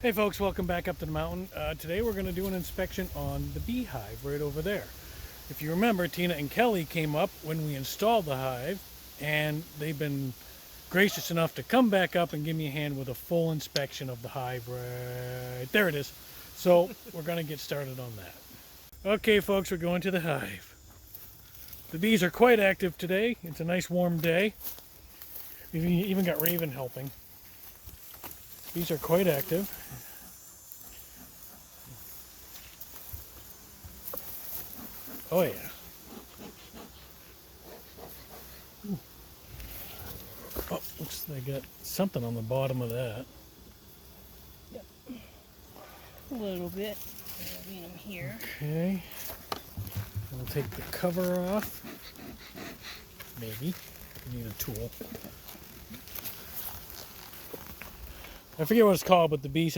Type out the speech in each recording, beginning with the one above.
Hey folks, welcome back up to the mountain. Today we're going to do an inspection on the beehive right over there. If you remember, Tina and Kelly came up when we installed the hive, and they've been gracious enough to come back up and give me a hand with a full inspection of the hive. Right there it is. So we're going to get started on that. Okay folks, we're going to the hive. The bees are quite active today. It's a nice warm day. We've even got Raven helping. Bees are quite active. Oh yeah. Oh, looks like they got something on the bottom of that. Yep. A little bit. I'll lean them here. Okay. We'll take the cover off. Maybe. We need a tool. I forget what it's called, but the bees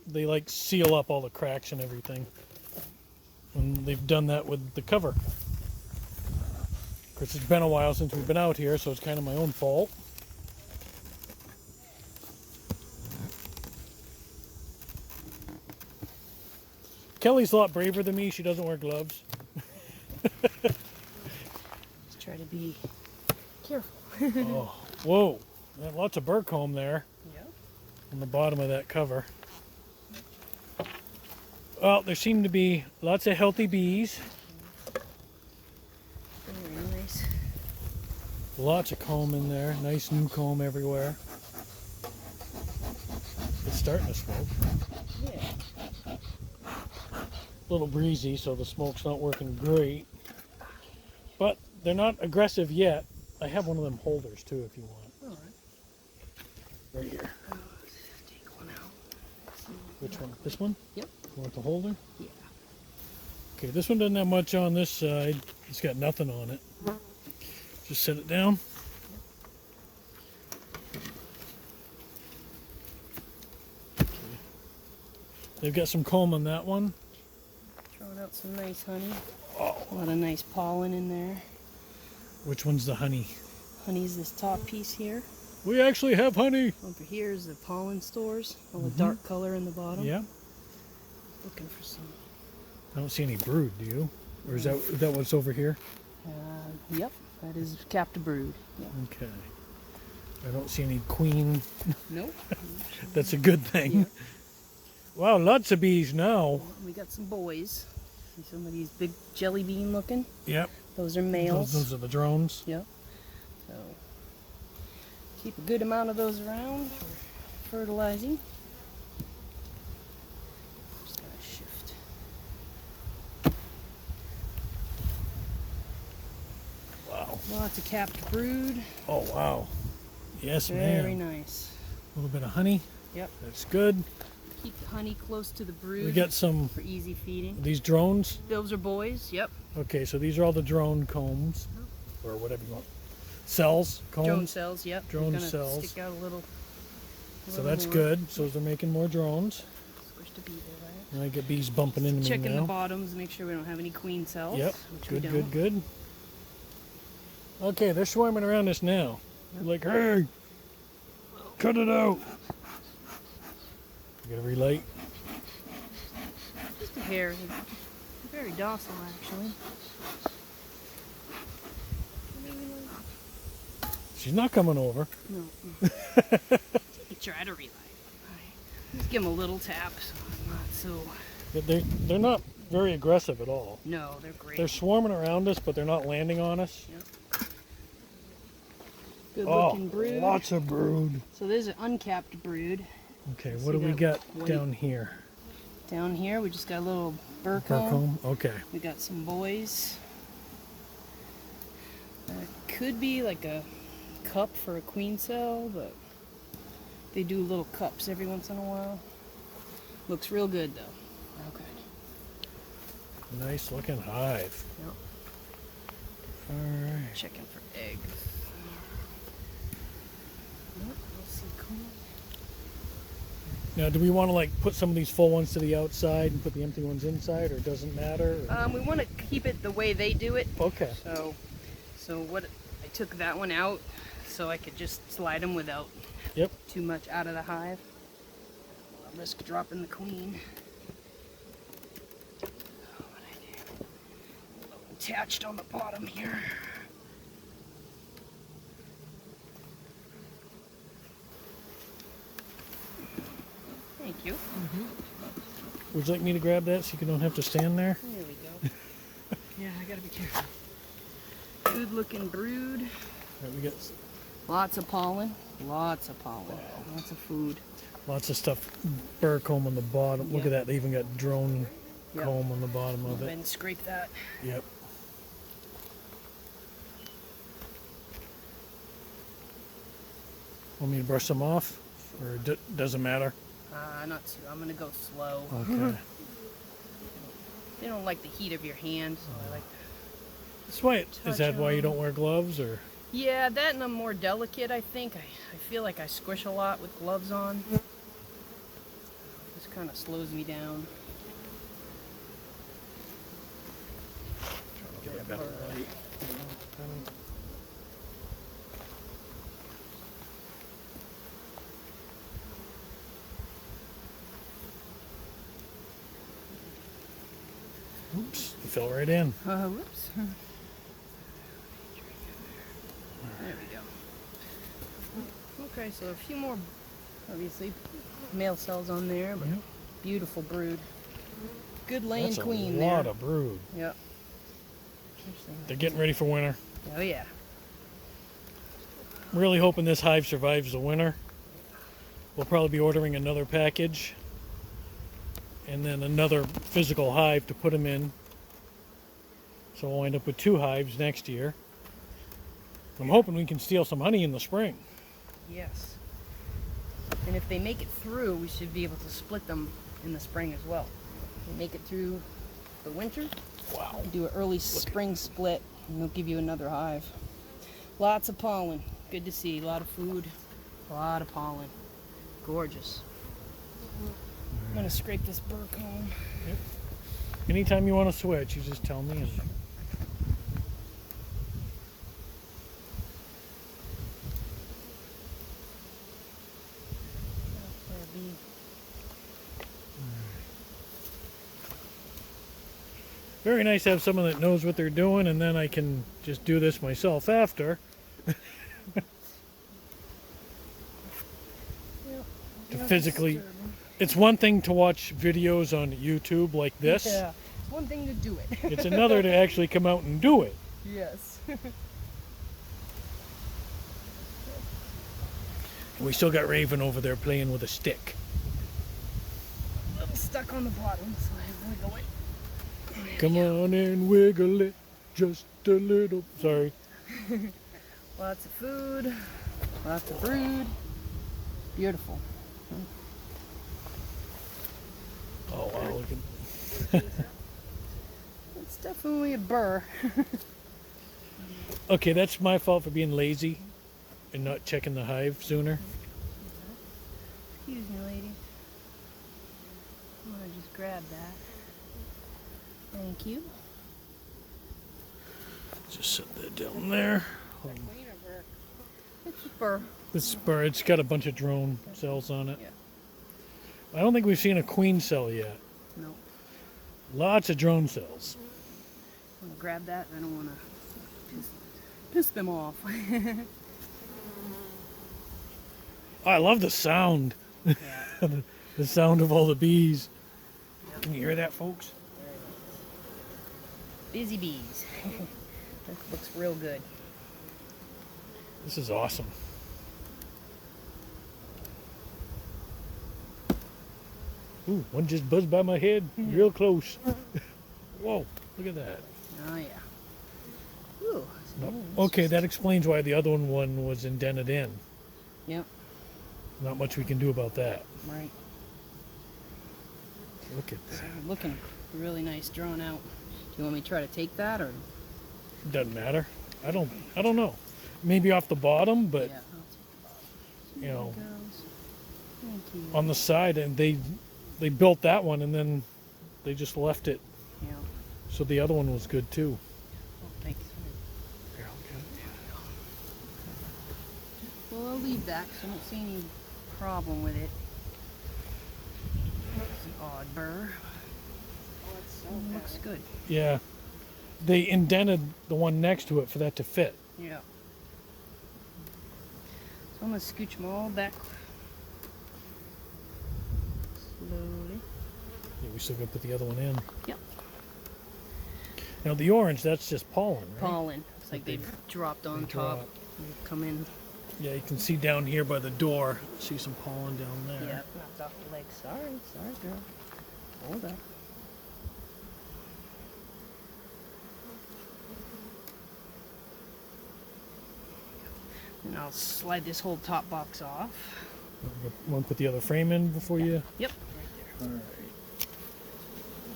they like seal up all the cracks and everything. And they've done that with the cover. Of course, it's been a while since we've been out here, so it's kind of my own fault. Kelly's a lot braver than me. She doesn't wear gloves. Let's try to be careful. Oh, whoa. Lots of burr comb there. Yep. On the bottom of that cover. Well, there seem to be lots of healthy bees. Very nice. Lots of comb in there. Nice new comb everywhere. It's starting to smoke. Yeah. A little breezy, so the smoke's not working great. But they're not aggressive yet. I have one of them holders too if you want. All right. Right here. Take one out. Which one? This one? Yep. You want the holder? Yeah. Okay, this one doesn't have much on this side. It's got nothing on it. Just set it down. Okay. They've got some comb on that one. Throwing out some nice honey. Oh. A lot of nice pollen in there. Which one's the honey? Honey's this top piece here. We actually have honey. Over here is the pollen stores. All the dark color in the bottom. Yeah. Looking for some. I don't see any brood, do you? Or is that what's over here? Yep. That is capped brood. Yeah. Okay. I don't see any queen. Nope. That's a good thing. Yeah. Wow, lots of bees now. We got some boys. See some of these big jelly bean looking? Yep. Those are males. Those are the drones. Yep. So keep a good amount of those around for fertilizing. Just gotta shift. Wow. Lots of capped brood. Oh, wow. Yes, Very ma'am. nice. A little bit of honey. Yep. That's good. Keep the honey close to the brood We got some, for easy feeding. these drones. Those are boys. Yep. Okay, so these are all the drone combs. Or whatever you want. Cells, combs. Drone cells. Yep. Drone They're gonna cells. stick out a little. So that's good. So they're making more drones. Supposed to be there, right? And I get bees bumping into me Checking now. the bottoms, make sure we don't have any queen cells. Yep. Which we Good, don't. good, good. Okay, they're swarming around us now. They're like, hey, cut it out. You gotta relight. Just a hair. They're very docile, actually. She's not coming over. No. You try to relight. Just give them a little tap. So I'm not so. They're not very aggressive at all. No, they're great. They're swarming around us, but they're not landing on us. Yep. Good Oh, looking brood. lots of brood. So there's an uncapped brood. Okay, So what do you we got got white. down here? Down here, we just got a little burr Fur comb. comb? Okay. We got some boys. Could be like a cup for a queen cell, but they do little cups every once in a while. Looks real good though. Okay. Nice looking hive. Yep. Alright. Checking for eggs. Nope, we'll see comb. Now, do we want to like put some of these full ones to the outside and put the empty ones inside, or it doesn't matter? Or? We want to keep it the way they do it. Okay. So what I took that one out so I could just slide them without Yep. too much out of the hive. risk dropping the queen. Attached on the bottom here. Thank you. Would you like me to grab that so you don't have to stand there? There we go. Yeah, I gotta be careful. Good looking brood. Right, we got Lots of pollen. Lots of pollen. Lots of food. lots of stuff, burr comb on the bottom. Look Yep. at that, they even got drone Yep. comb on the bottom Go of ahead it. and scrape that. Yep. Want me to brush them off? Or doesn't matter? Not too. I'm gonna go slow. Okay. They don't like the heat of your hand, so I like That's why, is Touch that why you 'em. don't wear gloves, or? Yeah, that and I'm more delicate, I think. I feel like I squish a lot with gloves on. This kind of slows me down. Get a better light. Oops, you fell right in. Whoops. There we go. Okay, so a few more, obviously, male cells on there, but Yep. beautiful brood. Good laying That's queen a there. lot of brood. Yep. They're getting ready for winter. Oh yeah. I'm really hoping this hive survives the winter. We'll probably be ordering another package and then another physical hive to put them in. So we'll end up with 2 hives next year. I'm hoping we can steal some honey in the spring. Yes. And if they make it through, we should be able to split them in the spring as well. They make it through the winter, Wow. do an early spring split, and they'll give you another hive. Lots of pollen. Good to see. A lot of food. A lot of pollen. Gorgeous. I'm gonna scrape this burr comb. Anytime you want to switch, you just tell me. And very nice to have someone that knows what they're doing, and then I can just do this myself after. To physically, it's one thing to watch videos on YouTube like this. Yeah. It's one thing to do it. It's another to actually come out and do it. Yes. And we still got Raven over there playing with a stick. I'm stuck on the bottom, so I have to wiggle it. Come on and wiggle it just a little. Sorry. Lots of food, lots of brood. Beautiful. Oh wow, look at. It's definitely a burr. Okay, that's my fault for being lazy and not checking the hive sooner. Excuse me, lady. I'm gonna just grab that. Thank you. Just set that down there. It's a burr. This bird, it's got a bunch of drone cells on it. Yeah. I don't think we've seen a queen cell yet. No. Lots of drone cells. I'm gonna grab that. I don't wanna piss them off. Oh, I love the sound. Yeah. The sound of all the bees. Yep. Can you hear that, folks? Busy bees. That looks real good. This is awesome. Ooh, one just buzzed by my head, real close. Whoa, look at that. Oh yeah. Ooh. No. Okay, that explains why the other one was indented in. Yep. Not much we can do about that. Right. Look at that. Looking really nice, drawn out. Do you want me to try to take that, or? Doesn't matter. I don't know. Maybe off the bottom, but Yeah, I'll take the bottom. you know, There it goes. Thank you. on the side, and they built that one and then they just left it, Yeah. so the other one was good too. Oh, thanks. Here, I'll get it. Well, I'll leave that because I don't see any problem with it. odd burr. Looks good. Yeah. They indented the one next to it for that to fit. Yeah. So I'm gonna scooch them all back slowly. Yeah, we still got to put the other one in. Yep. Now the orange, that's just pollen, right? Pollen. It's like they've dropped on top. drop. And come in. Yeah, you can see down here by the door. See some pollen down there. Yeah, knocked off the leg. Sorry, girl. Hold up. And I'll slide this whole top box off. Want to put the other frame in before you? Yep. All right.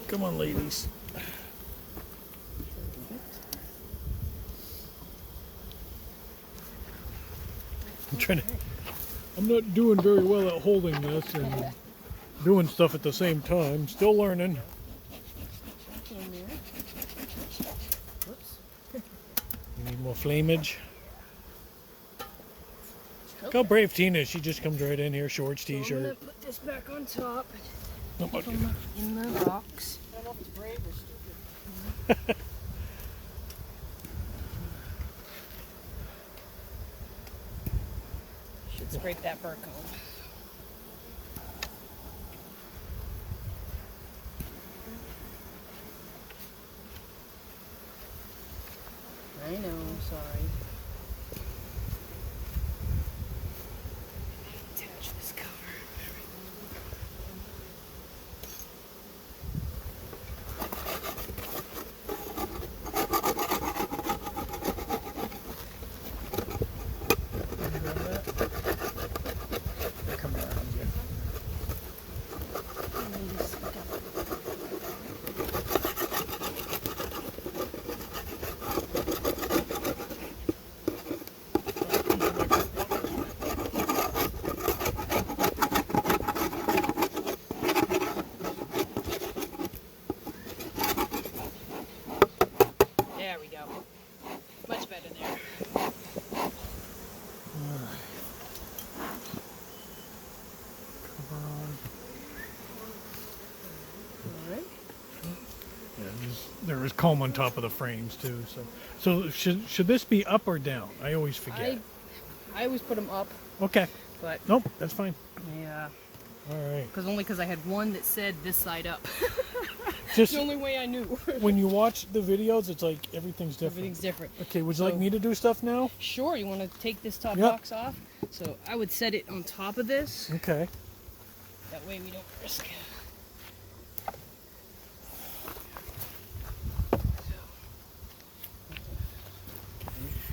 Come on, ladies. I'm not doing very well at holding this and doing stuff at the same time. Still learning. In there. Whoops. You need more flamage. Look how brave Tina is. She just comes right in here, shorts, So I'm t-shirt. gonna put this back on top. Oh, Keep them in the box. I don't know if it's brave or stupid. Should scrape that burr comb. I know, I'm sorry. Attach this cover. Come around here. Maybe stick up. There we go. Much better there. Alright. Yeah, there is comb on top of the frames too. So should this be up or down? I always forget. I always put them up, Okay. but Nope, that's fine. yeah, All right. because I had one that said this side up. Just The only way I knew. when you watch the videos, it's like everything's different. Everything's different. Okay, would you like So- me to do stuff now? Sure, you want to take this top Yep. box off? So I would set it on top of this. Okay. That way we don't risk.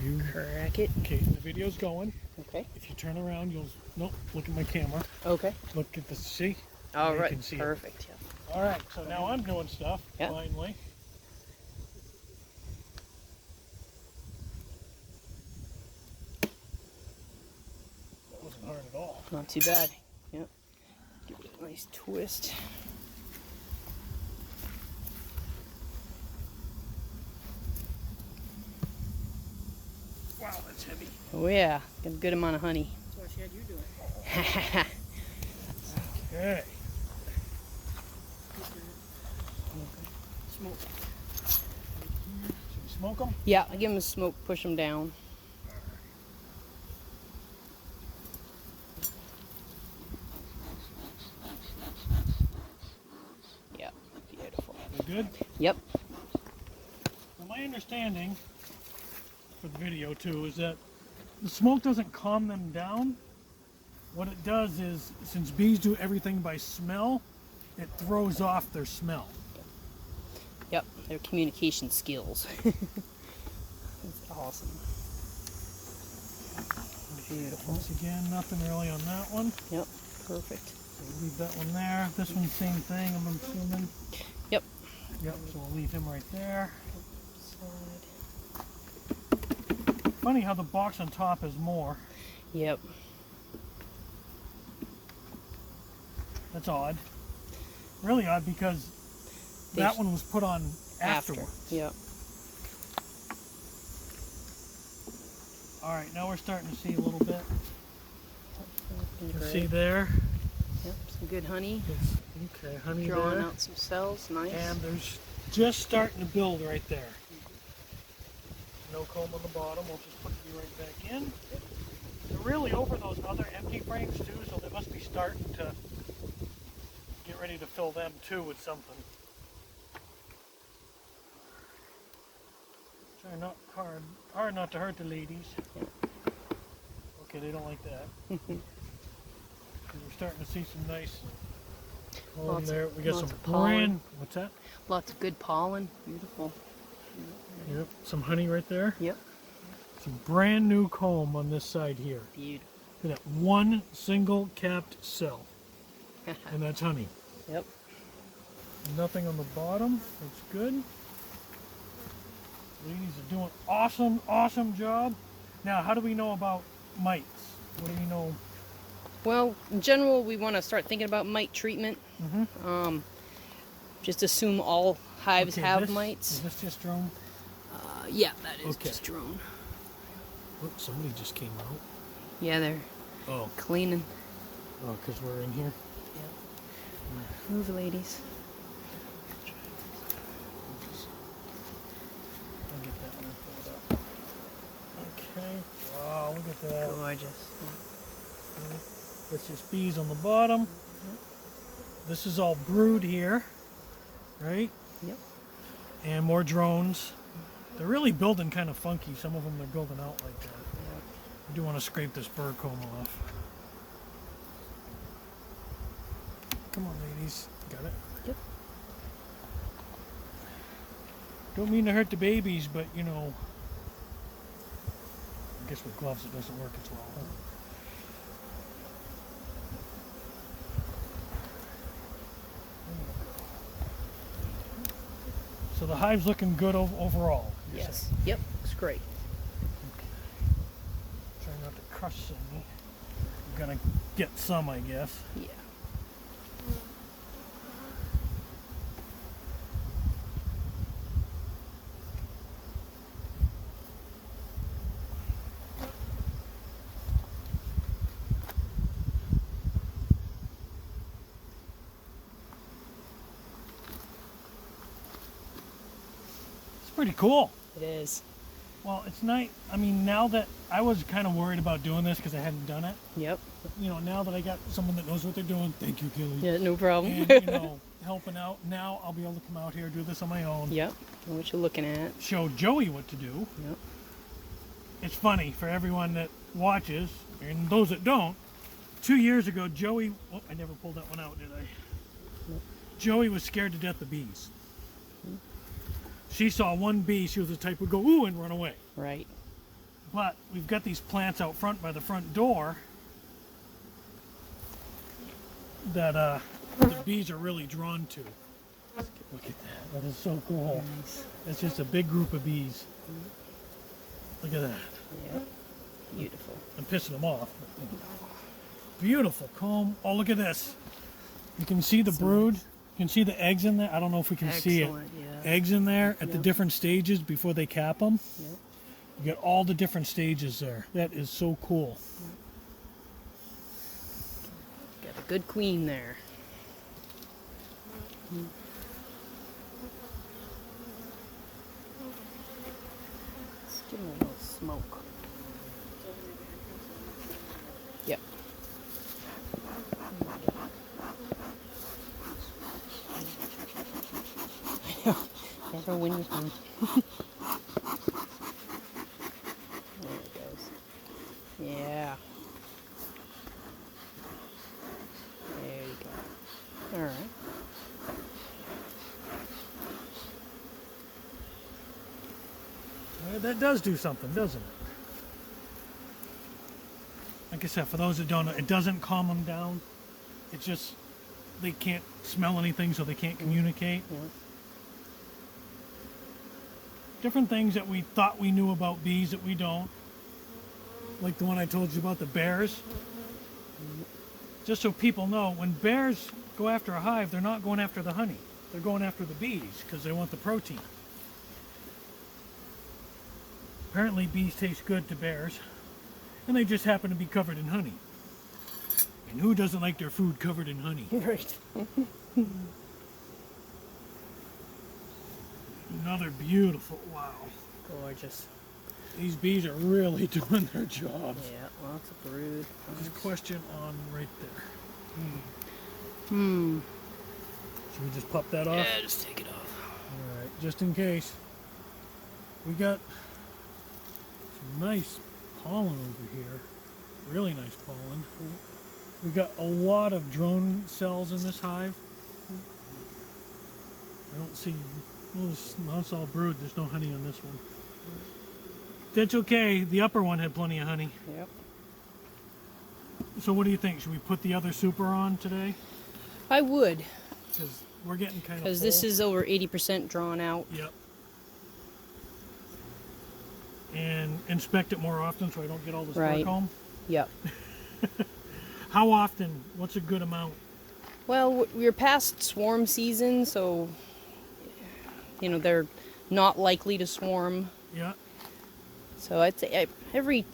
You, Crack it. okay, the video's going. Okay. If you turn around, you'll nope. Look at my camera. Okay. Look at the see. All You right. can see it. Perfect. Yeah. All right. So now I'm doing stuff. Yeah. Finally. That wasn't hard at all. Not too bad. Yep. Give it a nice twist. Wow, that's heavy. Oh yeah, got a good amount of honey. That's why she had you do it. Okay. Smoke. Should we smoke them? Yeah, I give them a smoke, push them down. Yeah, beautiful. They're good. Yep. Well, my understanding for the video too is that the smoke doesn't calm them down. What it does is, since bees do everything by smell, it throws off their smell. Yep, their communication skills. That's awesome. Beautiful. Once again, nothing really on that one. Yep, perfect. So we'll leave that one there. This one, same thing, I'm assuming. Yep. Yep, so we'll leave him right there. Slide. Funny how the box on top is more. Yep. That's odd. Really odd because They that sh- one was put on afterward. Yep. All right, now we're starting to see a little bit. Looking You can great. see there. Yep, Some good honey. Okay, honey Drawing there. out some cells. Nice. And there's just starting to build right there. No comb on the bottom. We'll just put you right back in. They're really over those other empty frames too, so they must be starting to get ready to fill them too with something. Try not hard not to hurt the ladies. Okay, they don't like that. 'Cause we're starting to see some nice Lots there. We got lots some of pollen. what's that? Lots of good pollen. Beautiful. Yep, some honey right there. Yep. Some brand new comb on this side here. Beautiful. Look at that, one single capped cell. And that's honey. Yep. Nothing on the bottom. That's good. Ladies are doing awesome job. Now, how do we know about mites? What do we know? Well, in general, we want to start thinking about mite treatment. Just assume all hives Okay, have this- mites. Is this just drone? Yeah, that is Okay. just drone. Oh, somebody just came out. Yeah, they're Oh, cleaning. because we're in here. Move, ladies. I'll get that one pulled up. Okay. Wow, look at that. Gorgeous. That's just bees on the bottom. This is all brood here, right? Yep. And more drones. They're really building kind of funky. Some of them they're building out like that. I do want to scrape this bird comb off. Come on, ladies. Got it? Yep. Don't mean to hurt the babies, but you know, I guess with gloves it doesn't work as well. Huh? So the hive's looking good overall. you're Yes. saying? Yep. Looks great. Try not to crush any. We're gonna get some, I guess. Yeah. It's pretty cool. It is. Well, it's nice. I mean, now that I was kind of worried about doing this because I hadn't done it. Yep. You know, now that I got someone that knows what they're doing, thank you, Kelly. Yeah, no problem. And, you know, helping out. Now I'll be able to come out here, do this on my own. Yep. Know what you're looking at. Show Joey what to do. Yep. It's funny for everyone that watches and those that don't. 2 years ago, Joey. Oh, I never pulled that one out, did I? Nope. Joey was scared to death of bees. She saw one bee. She was the type who would go ooh and run away. Right. But we've got these plants out front by the front door that the bees are really drawn to. Look at that. That is so cool. Nice. It's just a big group of bees. Look at that. Yep. Beautiful. I'm pissing them off. Beautiful comb. Oh, look at this. You can see the brood. You can see the eggs in there. I don't know if we can see it. Excellent. Yeah. Eggs in there at the Yep. different stages before they cap them. Yep. You get all the different stages there. That is so cool. Got a good queen there. Let's give him a little smoke. Yep. I know. Never win with him. There it goes. Yeah. There you go. All right. Well, that does do something, doesn't it? Like I said, for those that don't know, it doesn't calm them down. It's just they can't smell anything, so they can't communicate. Yeah. Different things that we thought we knew about bees that we don't. Like the one I told you about, the bears. Just so people know, when bears go after a hive, they're not going after the honey. They're going after the bees because they want the protein. Apparently bees taste good to bears, and they just happen to be covered in honey. And who doesn't like their food covered in honey? Right. Another beautiful, wow. Gorgeous. These bees are really doing their jobs. Yeah, lots of brood. There's a question on right there. Hmm. Should we just pop that off? Yeah, just take it off. All right, just in case. We got some nice pollen over here. Really nice pollen. We got a lot of drone cells in this hive. I don't see, well, it's all brood. There's no honey on this one. That's okay. The upper one had plenty of honey. Yep. So what do you think? Should we put the other super on today? I would, Because we're getting kind of because this is over 80% drawn out. Yep. And inspect it more often so I don't get all this Right. work home. Yep. How often? What's a good amount? Well, we're past swarm season, so you know they're not likely to swarm. Yeah. So I'd say every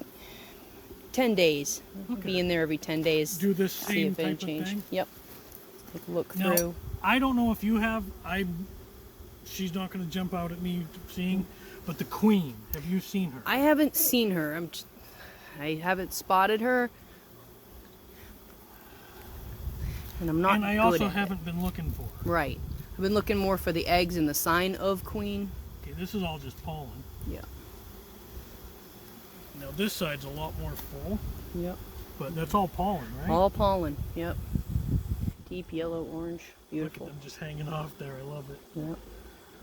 10 days. Okay. Be in there every 10 days. Do this See same if any type of change. thing? Yep. Take a look Now, through. I don't know if you have. She's not going to jump out at me seeing, but the queen. Have you seen her? I haven't seen her. I haven't spotted her. And I'm not And I good also at it. haven't been looking for her. Right. I've been looking more for the eggs and the sign of queen. Okay, this is all just pollen. Yeah. Now this side's a lot more full, Yep. but that's all pollen, right? All pollen. Yep. Deep yellow, orange. Look at Beautiful. them just hanging off there. I love it. Yep.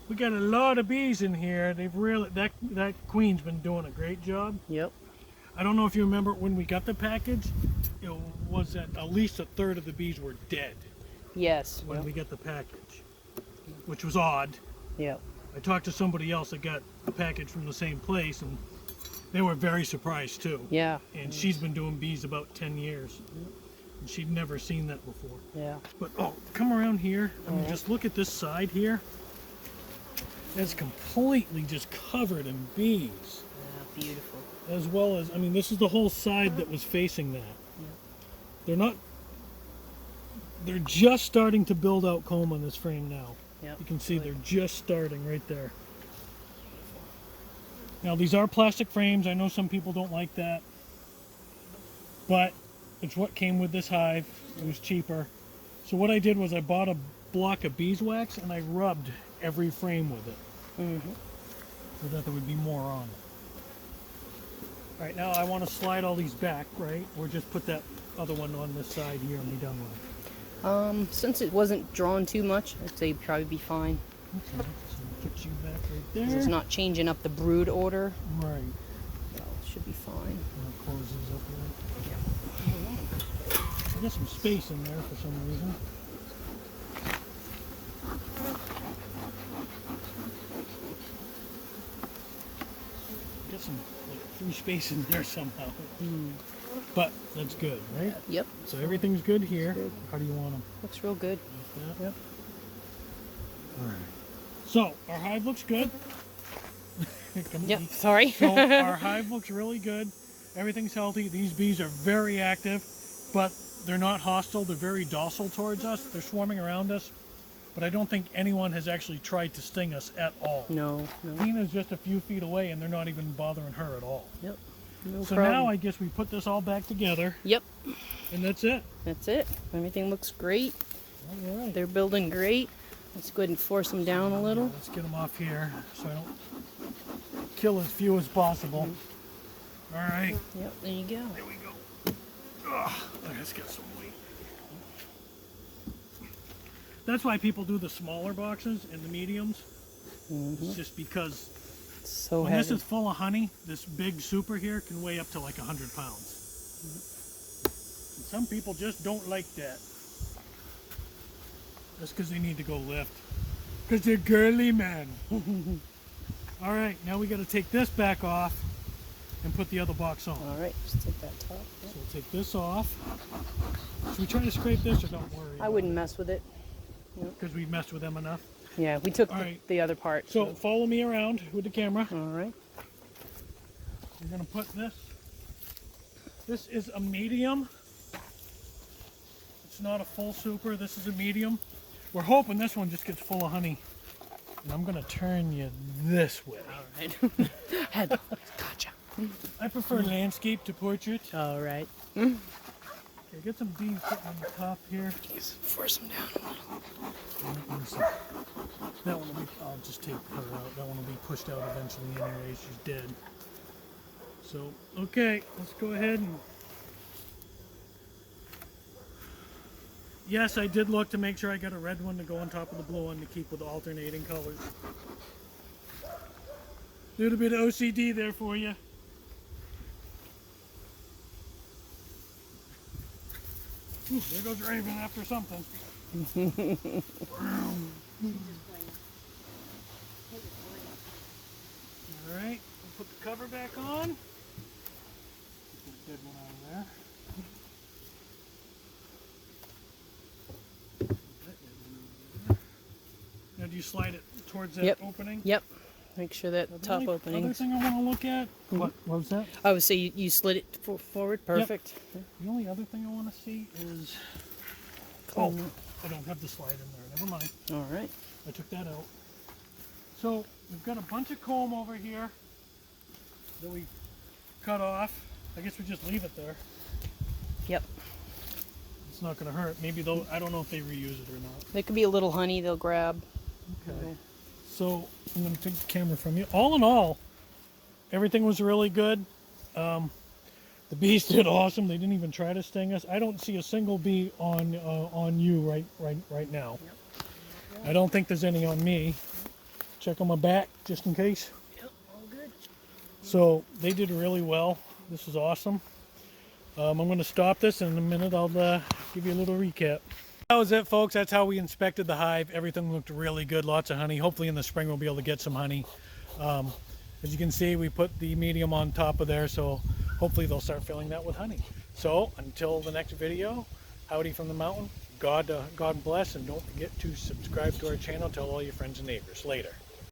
We got a lot of bees in here. They've really that queen's been doing a great job. Yep. I don't know if you remember when we got the package. It was that at least a third of the bees were dead Yes. when Yep. we got the package, which was odd. Yep. I talked to somebody else that got a package from the same place, and they were very surprised too. Yeah. And she's been doing bees about 10 years, and she'd never seen that before. Yeah. But oh, come around here. I mean, Mhm. just look at this side here. It's completely just covered in bees. Yeah. Beautiful. As well as, I mean, this is the whole side that was facing that. They're just starting to build out comb on this frame now. Yep. You can see Good. they're just starting right there. Now these are plastic frames. I know some people don't like that, but it's what came with this hive. It was cheaper. So what I did was I bought a block of beeswax and I rubbed every frame with it, so that there would be more on it. All right, now I want to slide all these back, right? Or just put that other one on this side here and be done with it. Since it wasn't drawn too much, I'd say it'd probably be fine. Okay, so put you back right 'Cause there. it's not changing up the brood order. Right. So it should be fine. I'll close these up a little. I got some space in there for some reason. Got some free space in there somehow. But that's good, right? Yep. So everything's good here. Good. How do you want them? Looks real good. Like that? Yep. All right. So our hive looks good. Come Yep. eat. Sorry. So our hive looks really good. Everything's healthy. These bees are very active, but they're not hostile. They're very docile towards us. They're swarming around us, but I don't think anyone has actually tried to sting us at all. No. No. Tina's just a few feet away, and they're not even bothering her at all. Yep. No So problem. now I guess we put this all back together, Yep. and that's it. That's it. Everything looks great. All right. They're building great. Let's go ahead and force them down a little. Let's get them off here so I don't kill as few as possible. All right. Yep. There you go. There we go. Ugh, let's get some weight. That's why people do the smaller boxes and the mediums. It's just because So when heavy. this is full of honey, this big super here can weigh up to like 100 pounds. And some people just don't like that. That's because they need to go lift. Because they're girly, man. All right, now we got to take this back off and put the other box on. All right. Just take that top. So Yep. we'll take this off. Should we try to scrape this or don't worry? I wouldn't mess with it. Because we messed with them enough. Yeah. We took All right. the other part. So follow me around with the camera. All right. We're going to put this. This is a medium. It's not a full super. This is a medium. We're hoping this one just gets full of honey. And I'm going to turn you this way. All right. Gotcha. I prefer landscape to portrait. All right. Okay, get some bees sitting on the top here. Just force them down a little. That one will be, I'll just take her out. That one will be pushed out eventually anyway. She's dead. So, okay, let's go ahead and... Yes, I did look to make sure I got a red one to go on top of the blue one to keep with alternating colors. Little bit of OCD there for you. Ooh, there goes Raven after something. Alright, we'll put the cover back on. Get the dead one out of there. Now do you slide it towards that opening? Yep. Make sure that The top only opening. other thing I want to look at. What was that? I would say you slid it forward. Perfect. The only other thing I want to see is. Oh, I don't have the slide in there. Never mind. All right. I took that out. So we've got a bunch of comb over here that we cut off. I guess we just leave it there. Yep. It's not going to hurt. Maybe they'll. I don't know if they reuse it or not. There could be a little honey they'll grab. Okay. So I'm going to take the camera from you. All in all, everything was really good. The bees did awesome. They didn't even try to sting us. I don't see a single bee on you right now. Yep. I don't think there's any on me. Check on my back just in case. Yep. All good. So they did really well. This is awesome. I'm going to stop this, and in a minute I'll give you a little recap. That was it, folks. That's how we inspected the hive. Everything looked really good. Lots of honey. Hopefully in the spring we'll be able to get some honey. As you can see, we put the medium on top of there, so hopefully they'll start filling that with honey. So until the next video, howdy from the mountain. God bless, and don't forget to subscribe to our channel. Tell all your friends and neighbors. Later.